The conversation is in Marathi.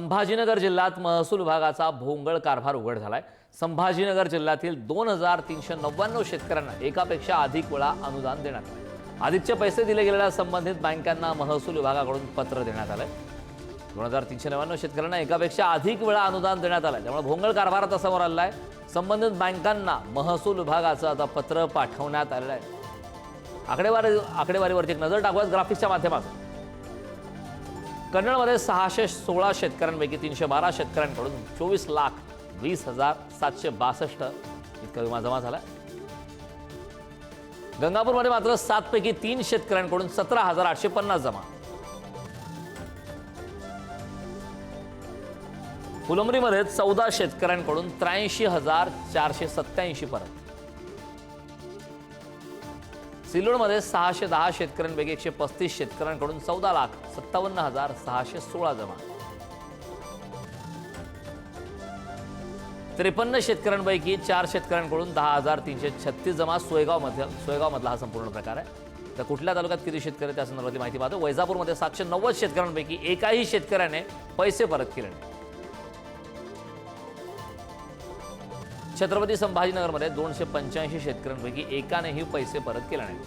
संभाजीनगर जिल्ह्यात महसूल विभागाचा भोंगळ कारभार उघड झालाय। संभाजीनगर जिल्ह्यातील 2399 शेतकऱ्यांना एकापेक्षा अधिक वेळा अनुदान देण्यात आले। अधिकचे पैसे दिले गेलेल्या संबंधित बँकांना महसूल विभागाकडून पत्र देण्यात आले। 2399 शेतकऱ्यांना एकापेक्षा अधिक वेळा अनुदान देण्यात आले, त्यामुळे भोंगळ कारभार आता समोर आलेला आहे। संबंधित बँकांना महसूल विभागाचं आता पत्र पाठवण्यात आलेलं आहे। आकडेवारीवरती एक नजर टाकूयात ग्राफिक्सच्या माध्यमातून। कन्नडमध्ये 616 शेतकऱ्यांपैकी 312 शेतकऱ्यांकडून 24,20,762 इतका विमा जमा झाला। गंगापूरमध्ये मात्र 7 पैकी 3 शेतकऱ्यांकडून 17,850 जमा। फुलंब्रीमध्ये 14 शेतकऱ्यांकडून 83,487 परत। सिल्लोडमध्ये 610 शेतकऱ्यांपैकी 135 शेतकऱ्यांकडून 14,57,616 जमा। 53 शेतकऱ्यांपैकी 4 शेतकऱ्यांकडून 10,336 जमा। सोयगावमधला हा संपूर्ण प्रकार आहे। तर कुठल्या तालुक्यात किती शेतकरी त्या संदर्भातली माहिती पाहतो। वैजापूरमध्ये 790 शेतकऱ्यांपैकी एकाही शेतकऱ्याने पैसे परत केले नाही। छत्रपती संभाजीनगरमध्ये 285 शेतकऱ्यांपैकी एकानेही पैसे परत केले नाहीत।